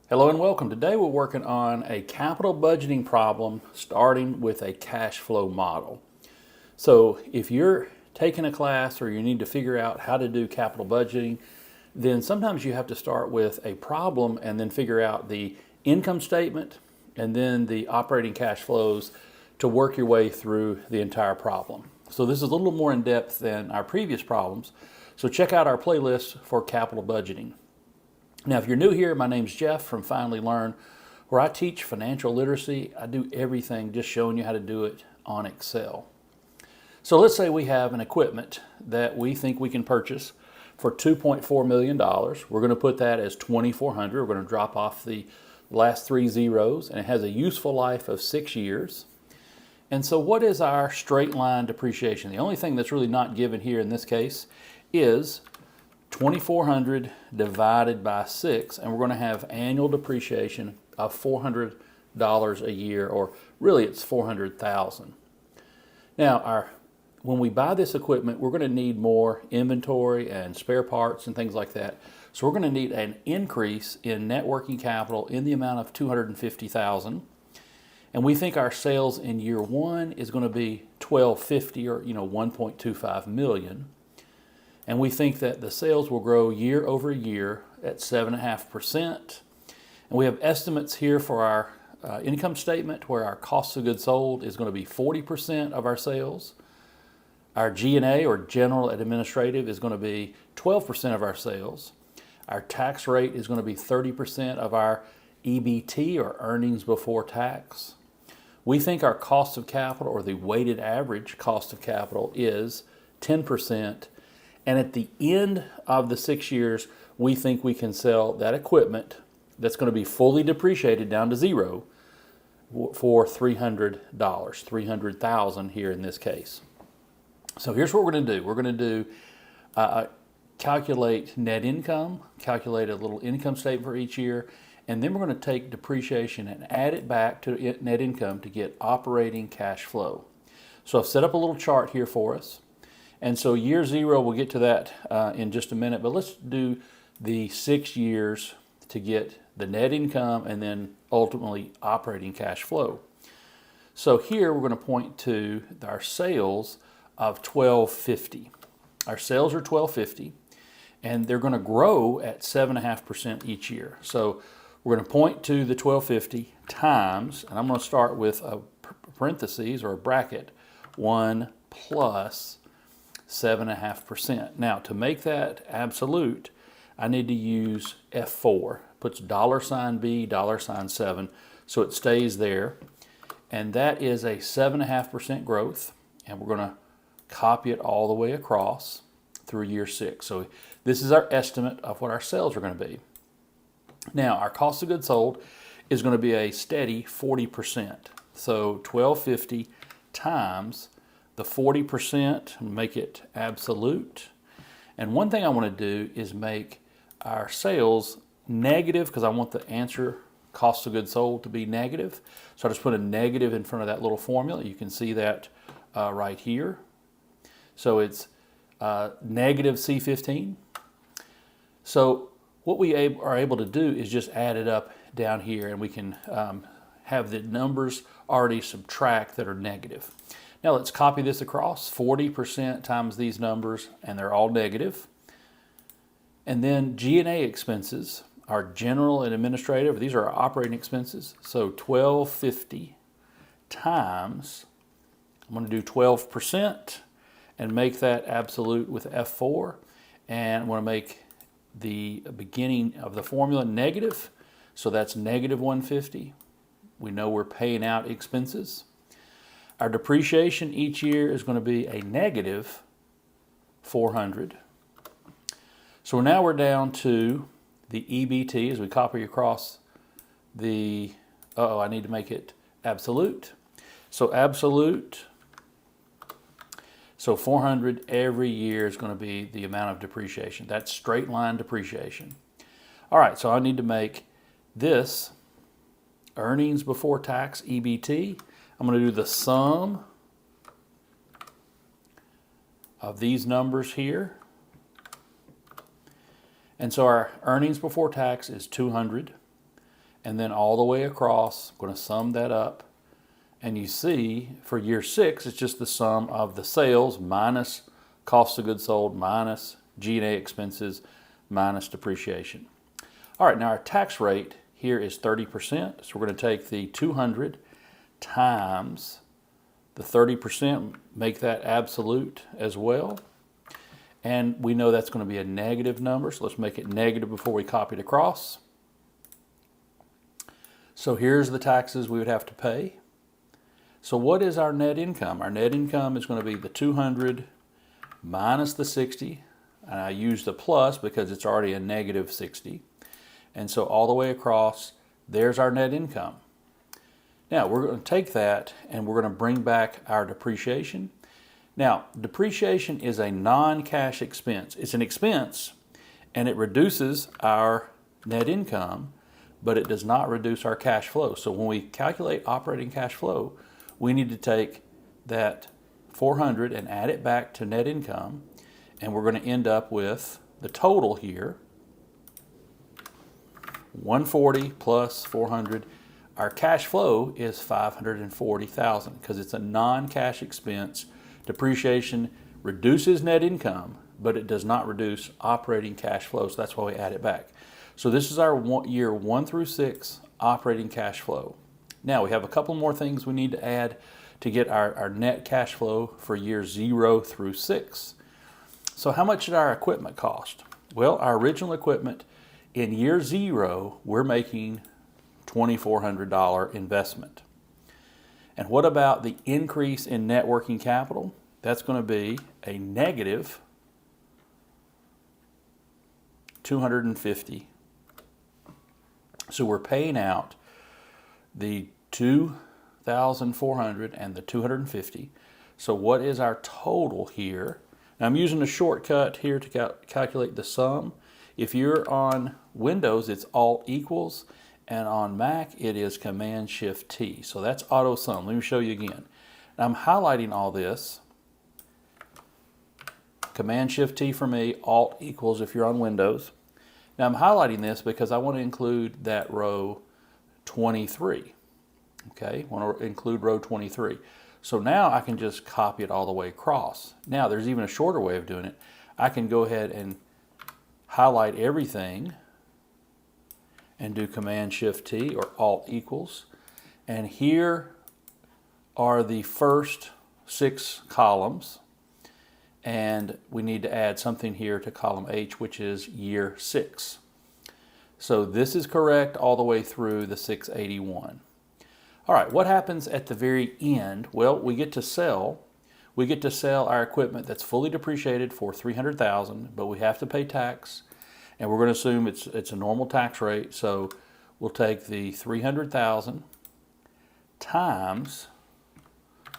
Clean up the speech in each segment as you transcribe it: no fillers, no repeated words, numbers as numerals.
Hello and welcome. Today we're working on a capital budgeting problem starting with a cash flow model. So if you're taking a class or you need to figure out how to do capital budgeting, then sometimes you have to start with a problem and then figure out the income statement and then the operating cash flows to work your way through the entire problem. So this is a little more in depth than our previous problems. So check out our playlist for capital budgeting. Now, if you're new here, my name's Jeff from Finally Learn, where I teach financial literacy. I do everything just showing you how to do it on Excel. So let's say we have an equipment that we think we can purchase for $2.4 million. We're going to put that as $2,400. We're going to drop off the last three zeros, and it has a useful life of 6 years. And so what is our straight line depreciation? The only thing that's really not given here in this case is 2,400 divided by 6, and we're going to have annual depreciation of $400 a year, or really it's $400,000. Now, when we buy this equipment, we're going to need more inventory and spare parts and things like that. So we're going to need an increase in net working capital in the amount of $250,000. And we think our sales in year one is going to be $1,250, or $1.25 million. And we think that the sales will grow year over year at 7.5%. And we have estimates here for our income statement where our cost of goods sold is going to be 40% of our sales. Our G&A, or general and administrative, is going to be 12% of our sales. Our tax rate is going to be 30% of our EBT, or earnings before tax. We think our cost of capital, or the weighted average cost of capital, is 10%. And at the end of the 6 years, we think we can sell that equipment that's going to be fully depreciated down to zero for $300, $300,000 here in this case. So here's what we're going to do. We're going to do calculate net income, calculate a little income statement for each year, and then we're going to take depreciation and add it back to net income to get operating cash flow. So I've set up a little chart here for us. And so year zero, we'll get to that in just a minute, but let's do the 6 years to get the net income and then ultimately operating cash flow. So here we're going to point to our sales of $1,250. Our sales are $1,250, and they're going to grow at 7.5% each year. So we're going to point to the $1,250 times, and I'm going to start with a parentheses or a bracket, 1 plus 7.5%. Now, to make that absolute, I need to use F4. Puts $B, $7, so it stays there. And that is a 7.5% growth. And we're going to copy it all the way across through year 6. So this is our estimate of what our sales are going to be. Now, our cost of goods sold is going to be a steady 40%. So $1,250 times the 40%, make it absolute. And one thing I want to do is make our sales negative, because I want the answer cost of goods sold to be negative. So I just put a negative in front of that little formula. You can see that right here. So it's negative C15. So what we are able to do is just add it up down here, and we can have the numbers already subtract that are negative. Now let's copy this across, 40% times these numbers, and they're all negative. And then G&A expenses are general and administrative. These are our operating expenses. So $1,250 times, I'm going to do 12% and make that absolute with F4. And I'm going to make the beginning of the formula negative. So that's negative 150. We know we're paying out expenses. Our depreciation each year is going to be a negative 400. So now we're down to the EBT as we copy across the, I need to make it absolute. So absolute, so 400 every year is going to be the amount of depreciation. That's straight line depreciation. All right, so I need to make this earnings before tax, EBT. I'm going to do the sum of these numbers here. And so our earnings before tax is 200. and then all the way across. I'm going to sum that up. And you see for year 6, it's just the sum of the sales minus cost of goods sold minus G&A expenses minus depreciation. All right, now our tax rate here is 30%. So we're going to take the 200 times the 30%, make that absolute as well. And we know that's going to be a negative number, so let's make it negative before we copy it across. So here's the taxes we would have to pay. So what is our net income? Our net income is going to be the 200 minus the 60, and I use the plus because it's already a negative 60. And so all the way across, there's our net income. Now we're going to take that and we're going to bring back our depreciation. Now, depreciation is a non-cash expense. It's an expense and it reduces our net income, but it does not reduce our cash flow. So when we calculate operating cash flow, we need to take that 400 and add it back to net income, and we're going to end up with the total here, 140 plus 400. Our cash flow is $540,000 because it's a non-cash expense. Depreciation reduces net income, but it does not reduce operating cash flow, so that's why we add it back. So this is our year 1 through 6 operating cash flow. Now we have a couple more things we need to add to get our net cash flow for years 0 through 6. So how much did our equipment cost? Well, our original equipment in year 0, we're making $2,400 investment. And what about the increase in net working capital? That's going to be a negative $250. So we're paying out the $2,400 and the $250. So what is our total here? Now I'm using a shortcut here to calculate the sum. If you're on Windows, it's Alt equals, and on Mac it is Command Shift T. So that's auto sum. Let me show you again. Now I'm highlighting all this. Command Shift T for me, Alt equals if you're on Windows. Now I'm highlighting this because I want to include that row 23. Okay, I want to include row 23. So now I can just copy it all the way across. Now there's even a shorter way of doing it. I can go ahead and highlight everything and do Command Shift T or Alt equals. And here are the first 6 columns. And we need to add something here to column H, which is year 6. So this is correct all the way through the 681. All right, what happens at the very end? Well, we get to sell. We get to sell our equipment that's fully depreciated for $300,000, but we have to pay tax, and we're going to assume it's a normal tax rate. So we'll take the $300,000 times,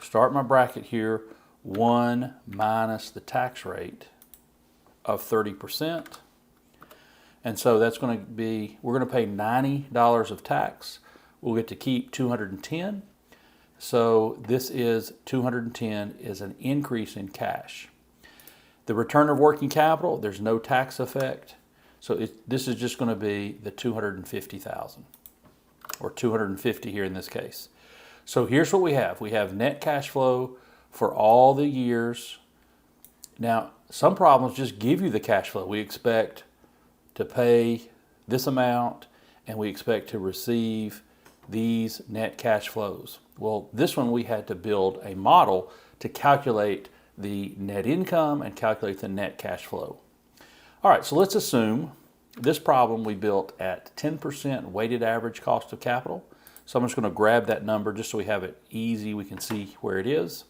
start my bracket here, 1 minus the tax rate of 30%. And so that's going to be, we're going to pay $90 of tax. We'll get to keep 210. So this is 210 is an increase in cash. The return of working capital, there's no tax effect. So this is just going to be the 250,000 or 250 here in this case. So here's what we have. We have net cash flow for all the years. Now, some problems just give you the cash flow. We expect to pay this amount and we expect to receive these net cash flows. Well, this one we had to build a model to calculate the net income and calculate the net cash flow. All right, so let's assume this problem we built at 10% weighted average cost of capital. So I'm just going to grab that number just so we have it easy, we can see where it is.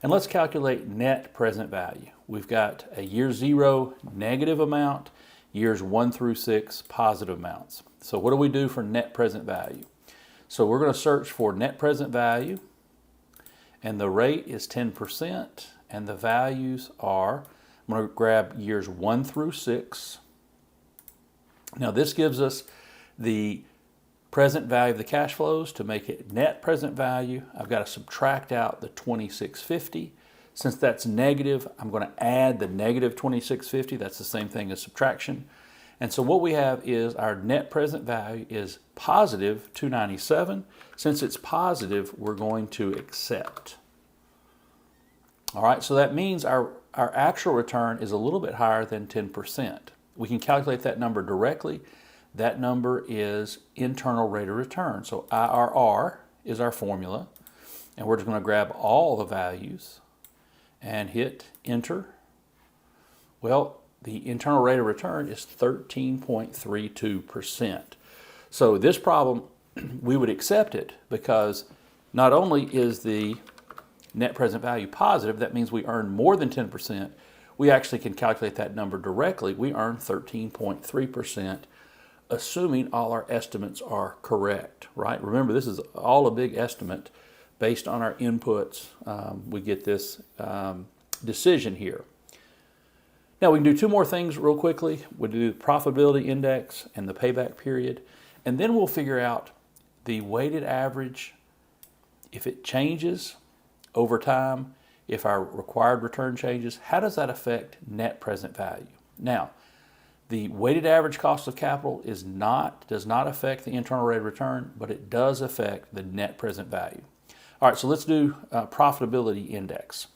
And let's calculate net present value. We've got a year 0 negative amount, years 1 through 6 positive amounts. So what do we do for net present value? So we're going to search for net present value, and the rate is 10%, and the values are, I'm going to grab years 1 through 6. Now this gives us the present value of the cash flows. To make it net present value, I've got to subtract out the 2650. Since that's negative, I'm going to add the negative 2650. That's the same thing as subtraction. And so what we have is our net present value is positive 297. Since it's positive, we're going to accept. All right, so that means our actual return is a little bit higher than 10%. We can calculate that number directly. That number is internal rate of return. So IRR is our formula. And we're just going to grab all the values and hit enter. Well, the internal rate of return is 13.32%. So this problem, we would accept it because not only is the net present value positive, that means we earn more than 10%. We actually can calculate that number directly. We earn 13.3%, assuming all our estimates are correct, right? Remember, this is all a big estimate. Based on our inputs, we get this decision here. Now we can do two more things real quickly. We'll do the profitability index and the payback period, and then we'll figure out the weighted average, if it changes over time, if our required return changes, how does that affect net present value? Now, the weighted average cost of capital does not affect the internal rate of return, but it does affect the net present value. All right, so let's do profitability index.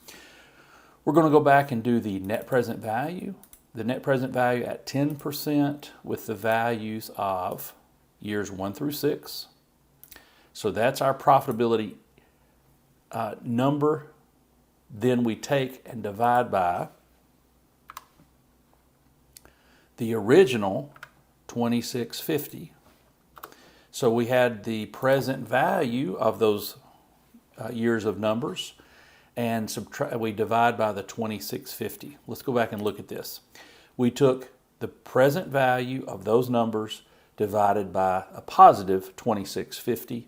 We're going to go back and do the net present value. The net present value at 10% with the values of years 1 through 6. So that's our profitability number. Then we take and divide by the original 2650. So we had the present value of those years of numbers, and we divide by the 2650. Let's go back and look at this. We took the present value of those numbers divided by a positive 2650,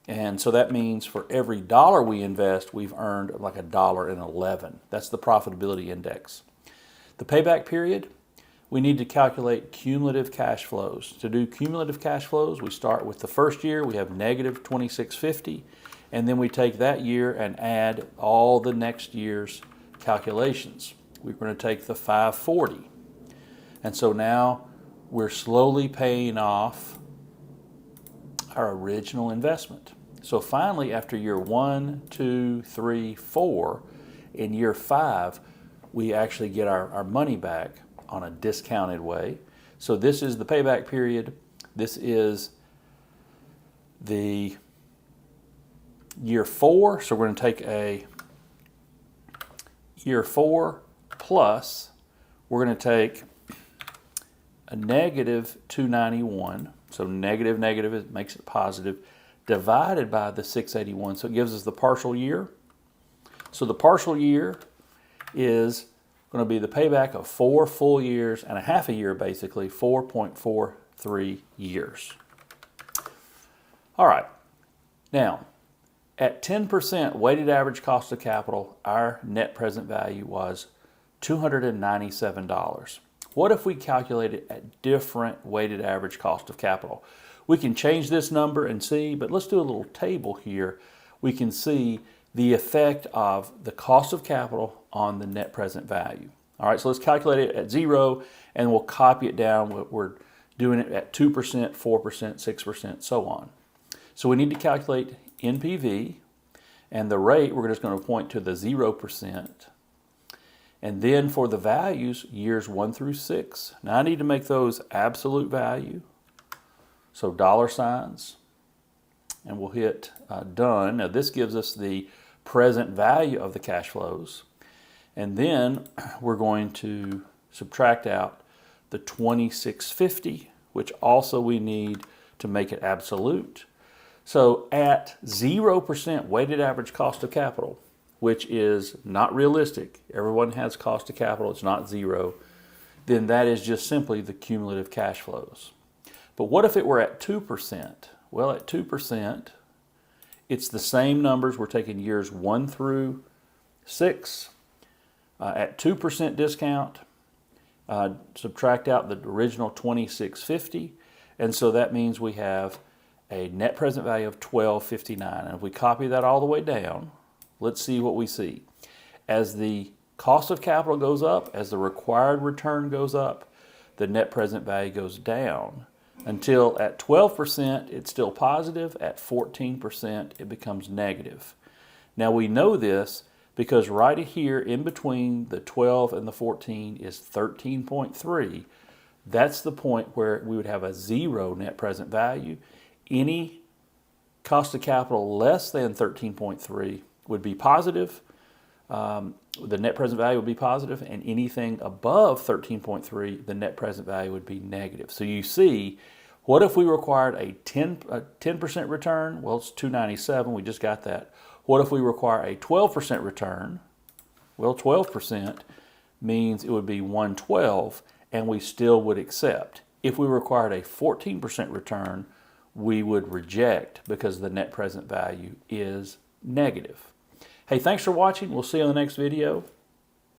and so that means for every dollar we invest, we've earned like $1.11. That's the profitability index. The payback period, we need to calculate cumulative cash flows. To do cumulative cash flows, we start with the first year, we have negative 2650, and then we take that year and add all the next year's calculations. We're going to take the 540. And so now we're slowly paying off our original investment. So finally, after year 1, 2, 3, 4, in year 5, we actually get our money back on a discounted way. So this is the payback period. This is the year 4, so we're going to take a year 4 plus, we're going to take a negative 291, so negative, it makes it positive, divided by the 681, so it gives us the partial year. So the partial year is going to be the payback of 4 full years and a half a year, basically 4.43 years. All right, now, at 10% weighted average cost of capital, our net present value was $297. What if we calculated at different weighted average cost of capital? We can change this number and see, but let's do a little table here. We can see the effect of the cost of capital on the net present value. All right, so let's calculate it at 0, and we'll copy it down. We're doing it at 2%, 4%, 6%, so on. So we need to calculate NPV, and the rate, we're just going to point to the 0%. And then for the values, years 1 through 6. Now I need to make those absolute value. So dollar signs, and we'll hit done. Now this gives us the present value of the cash flows. And then we're going to subtract out the 2650, which also we need to make it absolute. So at 0% weighted average cost of capital, which is not realistic, everyone has cost of capital, it's not 0, then that is just simply the cumulative cash flows. But what if it were at 2%? Well, at 2%, it's the same numbers. We're taking years 1 through 6. At 2% discount, subtract out the original 2650, and so that means we have a net present value of $12.59. And if we copy that all the way down, let's see what we see. As the cost of capital goes up, as the required return goes up, the net present value goes down until at 12% it's still positive, at 14% it becomes negative. Now we know this because right here in between the 12 and the 14 is 13.3. That's the point where we would have a zero net present value. Any cost of capital less than 13.3 would be positive. The net present value would be positive, and anything above 13.3, the net present value would be negative. So you see, what if we required a 10% return? Well, it's 297, we just got that. What if we require a 12% return? Well, 12% means it would be 112, and we still would accept. If we required a 14% return, we would reject because the net present value is negative. Hey, thanks for watching. We'll see you in the next video.